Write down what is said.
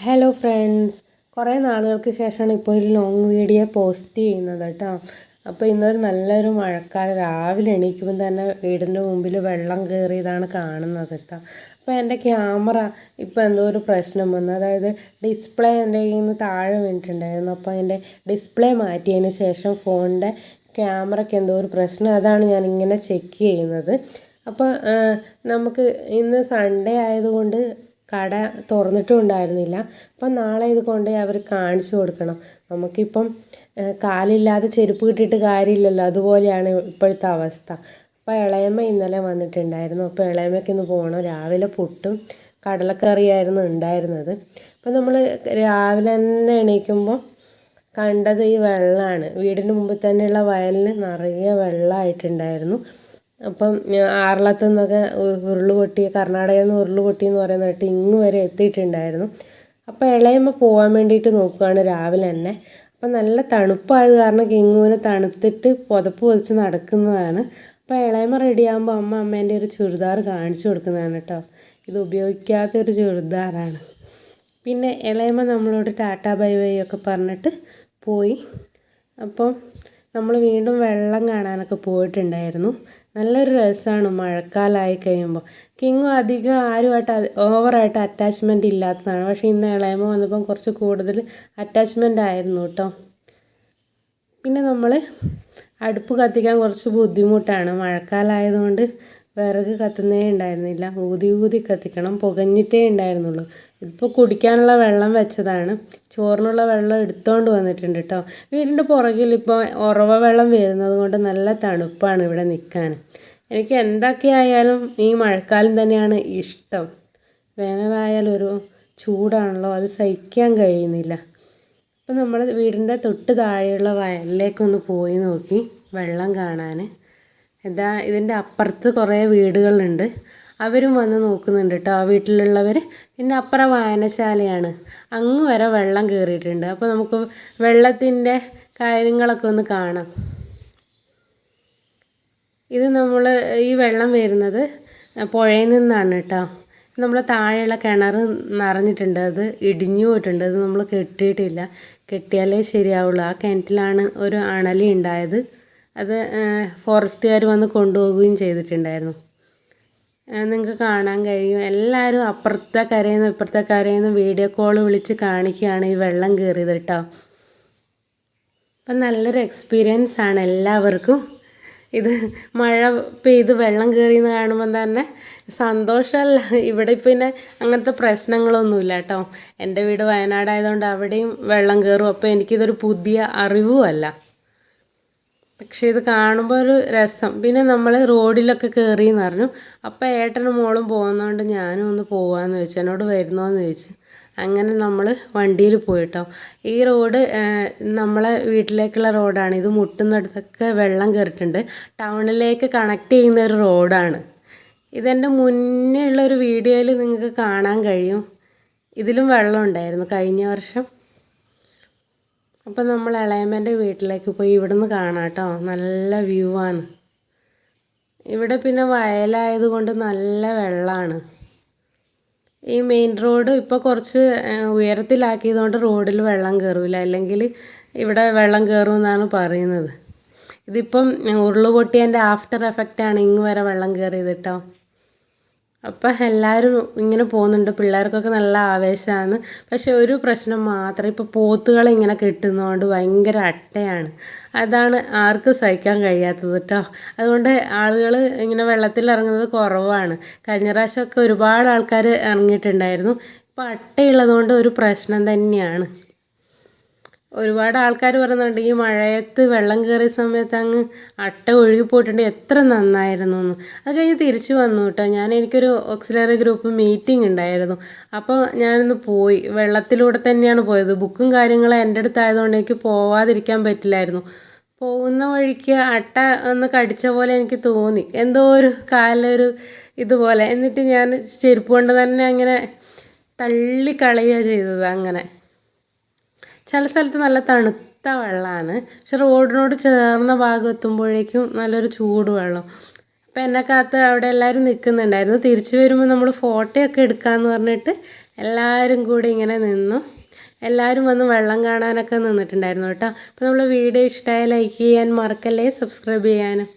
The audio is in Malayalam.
ഹലോ ഫ്രണ്ട്സ്, കുറേ നാളുകൾക്ക് ശേഷമാണ് ഇപ്പോൾ ഒരു ലോങ് വീഡിയോ പോസ്റ്റ് ചെയ്യുന്നത് കേട്ടോ. അപ്പോൾ ഇന്നൊരു നല്ലൊരു മഴക്കാലം, രാവിലെ എണീക്കുമ്പോൾ തന്നെ വീടിൻ്റെ മുമ്പിൽ വെള്ളം കയറിയതാണ് കാണുന്നത് കേട്ടോ. അപ്പോൾ എൻ്റെ ക്യാമറ ഇപ്പോൾ എന്തോ ഒരു പ്രശ്നം വന്നു, അതായത് ഡിസ്പ്ലേ എൻ്റെ കയ്യിൽ നിന്ന് താഴെ വീണിട്ടുണ്ടായിരുന്നു. അപ്പോൾ അതിൻ്റെ ഡിസ്പ്ലേ മാറ്റിയതിന് ശേഷം ഫോണിൻ്റെ ക്യാമറയ്ക്ക് എന്തോ ഒരു പ്രശ്നം, അതാണ് ഞാനിങ്ങനെ ചെക്ക് ചെയ്യുന്നത്. അപ്പോൾ നമുക്ക് ഇന്ന് സൺഡേ ആയതുകൊണ്ട് കട തുറന്നിട്ടും ഉണ്ടായിരുന്നില്ല. അപ്പം നാളെ ഇത് കൊണ്ട് അവർ കാണിച്ചു കൊടുക്കണം. നമുക്കിപ്പം കാലില്ലാതെ ചെരുപ്പ് കിട്ടിയിട്ട് കാര്യമില്ലല്ലോ, അതുപോലെയാണ് ഇപ്പോഴത്തെ അവസ്ഥ. അപ്പോൾ ഇളയമ്മ ഇന്നലെ വന്നിട്ടുണ്ടായിരുന്നു. അപ്പോൾ ഇളയമ്മയ്ക്ക് ഇന്ന് പോകണം. രാവിലെ പുട്ടും കടലക്കറിയായിരുന്നു ഉണ്ടായിരുന്നത്. അപ്പം നമ്മൾ രാവിലെ തന്നെ എണീക്കുമ്പോൾ കണ്ടത് ഈ വെള്ളമാണ്. വീടിൻ്റെ മുമ്പിൽ തന്നെയുള്ള വയലിന് നിറയെ വെള്ളമായിട്ടുണ്ടായിരുന്നു. അപ്പം ആറളത്തു നിന്നൊക്കെ ഉരുൾ പൊട്ടി, കർണാടകയിൽ നിന്ന് ഉരുൾ പൊട്ടി എന്ന് പറയുന്ന കേട്ട് ഇങ്ങ് വരെ എത്തിയിട്ടുണ്ടായിരുന്നു. അപ്പോൾ ഇളയമ്മ പോകാൻ വേണ്ടിയിട്ട് നോക്കുകയാണ് രാവിലെ തന്നെ. അപ്പം നല്ല തണുപ്പായത് കാരണം കിങ്ങുവിനെ തണുത്തിട്ട് പുതപ്പ് പൊതിച്ച് നടക്കുന്നതാണ്. അപ്പോൾ ഇളയമ്മ റെഡിയാകുമ്പോൾ അമ്മേൻ്റെ ഒരു ചുരിദാർ കാണിച്ചു കൊടുക്കുന്നതാണ് കേട്ടോ. ഇത് ഉപയോഗിക്കാത്തൊരു ചുരിദാറാണ്. പിന്നെ ഇളയമ്മ നമ്മളോട് ടാറ്റാ ബൈ ബൈ ഒക്കെ പറഞ്ഞിട്ട് പോയി. അപ്പം നമ്മൾ വീണ്ടും വെള്ളം കാണാനൊക്കെ പോയിട്ടുണ്ടായിരുന്നു. നല്ലൊരു രസമാണ് മഴക്കാലമായി കഴിയുമ്പോൾ. കിങ്ങും അധികം ആരുമായിട്ട് ഓവറായിട്ട് അറ്റാച്ച്മെൻ്റ് ഇല്ലാത്തതാണ്. പക്ഷേ ഇന്ന് ഇളയമ്മ വന്നപ്പം കുറച്ച് കൂടുതൽ അറ്റാച്ച്മെൻ്റ് ആയിരുന്നു കേട്ടോ. പിന്നെ നമ്മൾ അടുപ്പ് കത്തിക്കാൻ കുറച്ച് ബുദ്ധിമുട്ടാണ്. മഴക്കാലമായതുകൊണ്ട് വിറക് കത്തുന്നേ ഉണ്ടായിരുന്നില്ല. ഊതി കത്തിക്കണം, പുകഞ്ഞിട്ടേ ഉണ്ടായിരുന്നുള്ളൂ. ഇതിപ്പോൾ കുടിക്കാനുള്ള വെള്ളം വെച്ചതാണ്. ചോറിനുള്ള വെള്ളം എടുത്തുകൊണ്ട് വന്നിട്ടുണ്ട് കേട്ടോ. വീടിൻ്റെ പുറകിൽ ഇപ്പോൾ ഉറവ വെള്ളം വരുന്നത് കൊണ്ട് നല്ല തണുപ്പാണ് ഇവിടെ നിൽക്കാൻ. എനിക്ക് എന്തൊക്കെയായാലും ഈ മഴക്കാലം തന്നെയാണ് ഇഷ്ടം. വേനലായാലും ഒരു ചൂടാണല്ലോ, അത് സഹിക്കാൻ കഴിയുന്നില്ല. അപ്പോൾ നമ്മൾ വീടിൻ്റെ തൊട്ട് താഴെയുള്ള വയലിലേക്കൊന്ന് പോയി നോക്കി വെള്ളം കാണാൻ. ഇതിൻ്റെ അപ്പുറത്ത് കുറേ വീടുകളുണ്ട്, അവരും വന്ന് നോക്കുന്നുണ്ട് കേട്ടോ, ആ വീട്ടിലുള്ളവർ. പിന്നെ അപ്പുറം വായനശാലയാണ്, അങ്ങ് വരെ വെള്ളം കയറിയിട്ടുണ്ട്. അപ്പോൾ നമുക്ക് വെള്ളത്തിൻ്റെ കാര്യങ്ങളൊക്കെ ഒന്ന് കാണാം. ഇത് നമ്മൾ ഈ വെള്ളം വരുന്നത് പുഴയിൽ നിന്നാണ് കേട്ടോ. നമ്മൾ താഴെയുള്ള കിണർ നിറഞ്ഞിട്ടുണ്ട്, അത് ഇടിഞ്ഞു പോയിട്ടുണ്ട്. അത് നമ്മൾ കെട്ടിയിട്ടില്ല, കെട്ടിയാലേ ശരിയാവുള്ളൂ. ആ കിണറ്റിലാണ് ഒരു അണലി ഉണ്ടായത്. അത് ഫോറസ്റ്റുകാർ വന്ന് കൊണ്ടുപോവുകയും ചെയ്തിട്ടുണ്ടായിരുന്നു. നിങ്ങൾക്ക് കാണാൻ കഴിയും. എല്ലാവരും അപ്പുറത്തെ കരയിൽ നിന്ന് ഇപ്പുറത്തെ കരയിൽ നിന്ന് വീഡിയോ കോൾ വിളിച്ച് കാണിക്കുകയാണ് ഈ വെള്ളം കയറിയത് കേട്ടോ. അപ്പം നല്ലൊരു എക്സ്പീരിയൻസ് ആണ് എല്ലാവർക്കും. ഇത് മഴ പെയ്ത് വെള്ളം കയറിയെന്ന് കാണുമ്പോൾ തന്നെ സന്തോഷമല്ല. ഇവിടെ പിന്നെ അങ്ങനത്തെ പ്രശ്നങ്ങളൊന്നുമില്ല കേട്ടോ. എൻ്റെ വീട് വയനാടായതുകൊണ്ട് അവിടെയും വെള്ളം കയറും. അപ്പോൾ എനിക്കിതൊരു പുതിയ അറിവുമല്ല. പക്ഷേ ഇത് കാണുമ്പോൾ ഒരു രസം. പിന്നെ നമ്മൾ റോഡിലൊക്കെ കയറിയെന്ന് പറഞ്ഞു. അപ്പോൾ ഏട്ടനും മോളും പോകുന്നതുകൊണ്ട് ഞാനും ഒന്ന് പോകാമെന്ന് ചോദിച്ചു. എന്നോട് വരുന്നോയെന്ന് ചോദിച്ചു. അങ്ങനെ നമ്മൾ വണ്ടിയിൽ പോയിട്ടോ. ഈ റോഡ് നമ്മളെ വീട്ടിലേക്കുള്ള റോഡാണ്. ഇത് മുട്ടുന്നിടത്തൊക്കെ വെള്ളം കയറിയിട്ടുണ്ട്. ടൗണിലേക്ക് കണക്ട് ചെയ്യുന്ന ഒരു റോഡാണ്. ഇതെൻ്റെ മുന്നേ ഉള്ളൊരു വീഡിയോയിൽ നിങ്ങൾക്ക് കാണാൻ കഴിയും. ഇതിലും വെള്ളം ഉണ്ടായിരുന്നു കഴിഞ്ഞ വർഷം. അപ്പം നമ്മൾ ഇളയമ്മേൻ്റെ വീട്ടിലേക്ക് പോയി. ഇവിടുന്ന് കാണാം കേട്ടോ, നല്ല വ്യൂ ആണ്. ഇവിടെ പിന്നെ വയലായതുകൊണ്ട് നല്ല വെള്ളമാണ്. ഈ മെയിൻ റോഡ് ഇപ്പോൾ കുറച്ച് ഉയരത്തിലാക്കിയതുകൊണ്ട് റോഡിൽ വെള്ളം കയറില്ല, അല്ലെങ്കിൽ ഇവിടെ വെള്ളം കയറുമെന്നാണ് പറയുന്നത്. ഇതിപ്പം ഉരുളുപൊട്ടിയതിൻ്റെ ആഫ്റ്റർ എഫക്റ്റാണ് ഇങ്ങ് വരെ വെള്ളം കയറിയത് കേട്ടോ. അപ്പം എല്ലാവരും ഇങ്ങനെ പോകുന്നുണ്ട്. പിള്ളേർക്കൊക്കെ നല്ല ആവേശമാണ്. പക്ഷെ ഒരു പ്രശ്നം മാത്രം, ഇപ്പോൾ പോത്തുകളെ ഇങ്ങനെ കെട്ടുന്നതുകൊണ്ട് ഭയങ്കര അട്ടയാണ്. അതാണ് ആർക്കും സഹിക്കാൻ കഴിയാത്തത് കേട്ടോ. അതുകൊണ്ട് ആളുകൾ ഇങ്ങനെ വെള്ളത്തിൽ ഇറങ്ങുന്നത് കുറവാണ്. കഴിഞ്ഞ പ്രാവശ്യമൊക്കെ ഒരുപാട് ആൾക്കാർ ഇറങ്ങിയിട്ടുണ്ടായിരുന്നു. ഇപ്പോൾ അട്ടയുള്ളതുകൊണ്ട് ഒരു പ്രശ്നം തന്നെയാണ്. ഒരുപാട് ആൾക്കാർ പറയുന്നുണ്ട് ഈ മഴയത്ത് വെള്ളം കയറിയ സമയത്ത് അങ്ങ് അട്ട ഒഴുകിപ്പോയിട്ടുണ്ട്, എത്ര നന്നായിരുന്നു എന്ന്. അത് കഴിഞ്ഞ് തിരിച്ചു വന്നു കേട്ടോ. എനിക്കൊരു ഓക്സിലറി ഗ്രൂപ്പ് മീറ്റിംഗ് ഉണ്ടായിരുന്നു. അപ്പോൾ ഞാനൊന്ന് പോയി. വെള്ളത്തിലൂടെ തന്നെയാണ് പോയത്. ബുക്കും കാര്യങ്ങളും എൻ്റെ അടുത്തായതുകൊണ്ട് എനിക്ക് പോവാതിരിക്കാൻ പറ്റില്ലായിരുന്നു. പോകുന്ന വഴിക്ക് അട്ട ഒന്ന് കടിച്ച പോലെ എനിക്ക് തോന്നി, എന്തോ ഒരു കാലൊരു ഇതുപോലെ. എന്നിട്ട് ഞാൻ ചെരുപ്പ് കൊണ്ട് തന്നെ അങ്ങനെ തള്ളിക്കളയുക ചെയ്തത്. അങ്ങനെ ചില സ്ഥലത്ത് നല്ല തണുത്ത വെള്ളമാണ്, പക്ഷെ റോഡിനോട് ചേർന്ന ഭാഗം എത്തുമ്പോഴേക്കും നല്ലൊരു ചൂട് വെള്ളം. അപ്പോൾ എന്നെ കാത്ത് അവിടെ എല്ലാവരും നിൽക്കുന്നുണ്ടായിരുന്നു. തിരിച്ചു വരുമ്പോൾ നമ്മൾ ഫോട്ടോയൊക്കെ എടുക്കാമെന്ന് പറഞ്ഞിട്ട് എല്ലാവരും കൂടി ഇങ്ങനെ നിന്നു. എല്ലാവരും വന്ന് വെള്ളം കാണാനൊക്കെ നിന്നിട്ടുണ്ടായിരുന്നു കേട്ടോ. അപ്പോൾ നമ്മൾ വീഡിയോ ഇഷ്ടമായ ലൈക്ക് ചെയ്യാൻ മറക്കല്ലേ, സബ്സ്ക്രൈബ് ചെയ്യാനും.